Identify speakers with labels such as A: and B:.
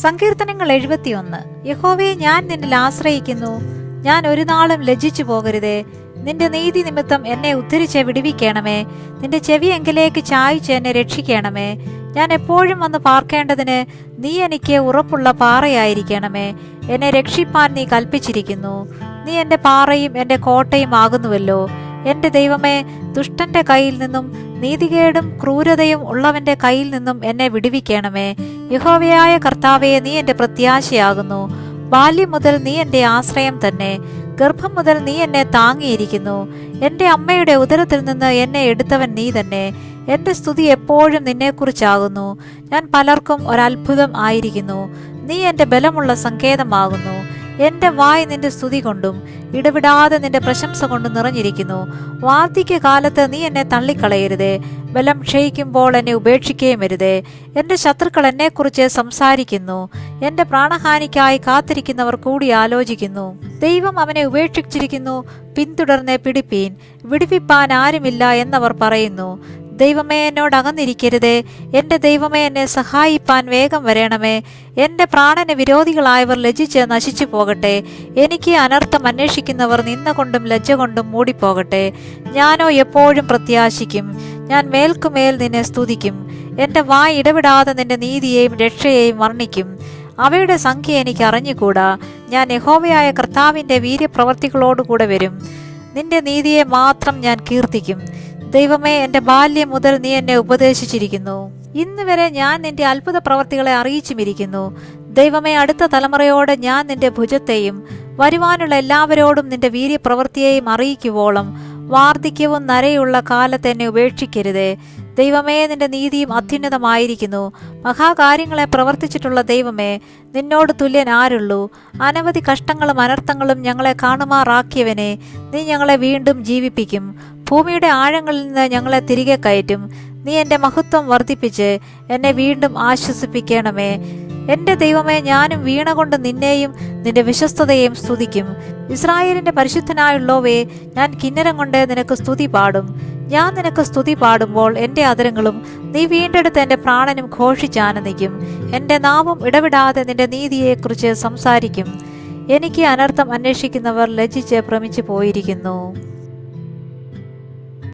A: സങ്കീർത്തനങ്ങൾ 71. യഹോവേ, ഞാൻ നിന്നിൽ ആശ്രയിക്കുന്നു. ഞാൻ ഒരു നാളും ലജ്ജിച്ചു പോകരുതേ. നിന്റെ നീതി നിമിത്തം എന്നെ ഉദ്ധരിച്ച് വിടുവിക്കണമേ. നിന്റെ ചെവി എങ്കിലേക്ക് ചായ്ച്ച് എന്നെ രക്ഷിക്കണമേ. ഞാൻ എപ്പോഴും വന്ന് പാർക്കേണ്ടതിന് നീ എനിക്ക് ഉറപ്പുള്ള പാറയായിരിക്കണമേ. എന്നെ രക്ഷിപ്പാൻ നീ കൽപ്പിച്ചിരിക്കുന്നു. നീ എന്റെ പാറയും എന്റെ കോട്ടയും ആകുന്നുവല്ലോ. എന്റെ ദൈവമേ, ദുഷ്ടന്റെ കയ്യിൽ നിന്നും നീതികേടും ക്രൂരതയും ഉള്ളവന്റെ കയ്യിൽ നിന്നും എന്നെ വിടുവിക്കണമേ. യഹോവയായ കർത്താവേ, നീ എന്റെ പ്രത്യാശയാകുന്നു. ബാല്യം മുതൽ നീ എന്റെ ആശ്രയം തന്നെ. ഗർഭം മുതൽ നീ എന്നെ താങ്ങിയിരിക്കുന്നു. എന്റെ അമ്മയുടെ ഉദരത്തിൽ നിന്ന് എന്നെ എടുത്തവൻ നീ തന്നെ. എന്റെ സ്തുതി എപ്പോഴും നിന്നെക്കുറിച്ചാകുന്നു. ഞാൻ പലർക്കും ഒരത്ഭുതം ആയിരിക്കുന്നു. നീ എന്റെ ബലമുള്ള സങ്കേതമാകുന്നു. എന്റെ വായ് നിന്റെ സ്തുതി കൊണ്ടും ഇടവിടാതെ നിന്റെ പ്രശംസ കൊണ്ടും നിറഞ്ഞിരിക്കുന്നു. വാർദ്ധക്യ കാലത്ത് നീ എന്നെ തള്ളിക്കളയരുതേ. ബലം ക്ഷയിക്കുമ്പോൾ എന്നെ ഉപേക്ഷിക്കുകയും വരുതേ. എന്റെ ശത്രുക്കൾ എന്നെക്കുറിച്ച് സംസാരിക്കുന്നു. എന്റെ പ്രാണഹാനിക്കായി കാത്തിരിക്കുന്നവർ കൂടി ആലോചിക്കുന്നു. ദൈവം അവനെ ഉപേക്ഷിച്ചിരിക്കുന്നു, പിന്തുടർന്ന് പിടിപ്പീൻ, വിടുവിപ്പാൻ ആരുമില്ല എന്നവർ പറയുന്നു. ദൈവമേ, എന്നോട് അകന്നിരിക്കരുതേ. എന്റെ ദൈവമേ, എന്നെ സഹായിപ്പാൻ വേഗം വരണമേ. എന്റെ പ്രാണന് വിരോധികളായവർ ലജ്ജിച്ച് നശിച്ചു പോകട്ടെ. എനിക്ക് അനർത്ഥം അന്വേഷിക്കുന്നവർ നിന്ന കൊണ്ടും ലജ്ജ കൊണ്ടും മൂടിപ്പോകട്ടെ. ഞാനോ എപ്പോഴും പ്രത്യാശിക്കും. ഞാൻ മേൽക്കുമേൽ നിന്നെ സ്തുതിക്കും. എന്റെ വായ് ഇടവിടാതെ നിന്റെ നീതിയെയും രക്ഷയെയും വർണ്ണിക്കും. അവയുടെ സംഖ്യ എനിക്ക് അറിഞ്ഞുകൂടാ. ഞാൻ യഹോവയായ കർത്താവിന്റെ വീര്യപ്രവർത്തികളോടുകൂടെ വരും. നിന്റെ നീതിയെ മാത്രം ഞാൻ കീർത്തിക്കും. ദൈവമേ, എന്റെ ബാല്യം മുതൽ നീ എന്നെ ഉപദേശിച്ചിരിക്കുന്നു. ഇന്ന് വരെ ഞാൻ നിന്റെ അത്ഭുത പ്രവർത്തികളെ അറിയിച്ചുമിരിക്കുന്നു. ദൈവമേ, അടുത്ത തലമുറയോട് ഞാൻ നിന്റെ ഭുജത്തെയും വരുവാനുള്ള എല്ലാവരോടും നിന്റെ വീര്യപ്രവൃത്തിയെയും അറിയിക്കുവോളം വാർദ്ധക്യവും നരയുള്ള കാലത്ത് എന്നെ ഉപേക്ഷിക്കരുതേ. ദൈവമേ, നിന്റെ നീതിയും അത്യുന്നതമായിരിക്കുന്നു. മഹാകാര്യങ്ങളെ പ്രവർത്തിച്ചിട്ടുള്ള ദൈവമേ, നിന്നോട് തുല്യൻ ആരുള്ളൂ? അനവധി കഷ്ടങ്ങളും അനർത്ഥങ്ങളും ഞങ്ങളെ കാണുമാറാക്കിയവനെ, നീ ഞങ്ങളെ വീണ്ടും ജീവിപ്പിക്കും. ഭൂമിയുടെ ആഴങ്ങളിൽ നിന്ന് ഞങ്ങളെ തിരികെ കയറ്റും. നീ എന്റെ മഹത്വം വർദ്ധിപ്പിച്ച് എന്നെ വീണ്ടും ആശ്വസിപ്പിക്കണമേ. എന്റെ ദൈവമേ, ഞാനും വീണ കൊണ്ട് നിന്നെയും നിന്റെ വിശ്വസ്തതയെയും സ്തുതിക്കും. ഇസ്രായേലിന്റെ പരിശുദ്ധനായുള്ളോവേ, ഞാൻ കിന്നരം കൊണ്ട് നിനക്ക് സ്തുതി പാടും. ഞാൻ നിനക്ക് സ്തുതി പാടുമ്പോൾ എന്റെ അധരങ്ങളും നീ വീണ്ടെടുത്ത് എന്റെ പ്രാണനും ഘോഷിച്ചാനന്ദിക്കും. എന്റെ നാവും ഇടവിടാതെ നിന്റെ നീതിയെക്കുറിച്ച് സംസാരിക്കും. എനിക്ക് അനർത്ഥം അന്വേഷിക്കുന്നവർ ലജ്ജിച്ച് ഭ്രമിച്ചു പോയിരിക്കുന്നു.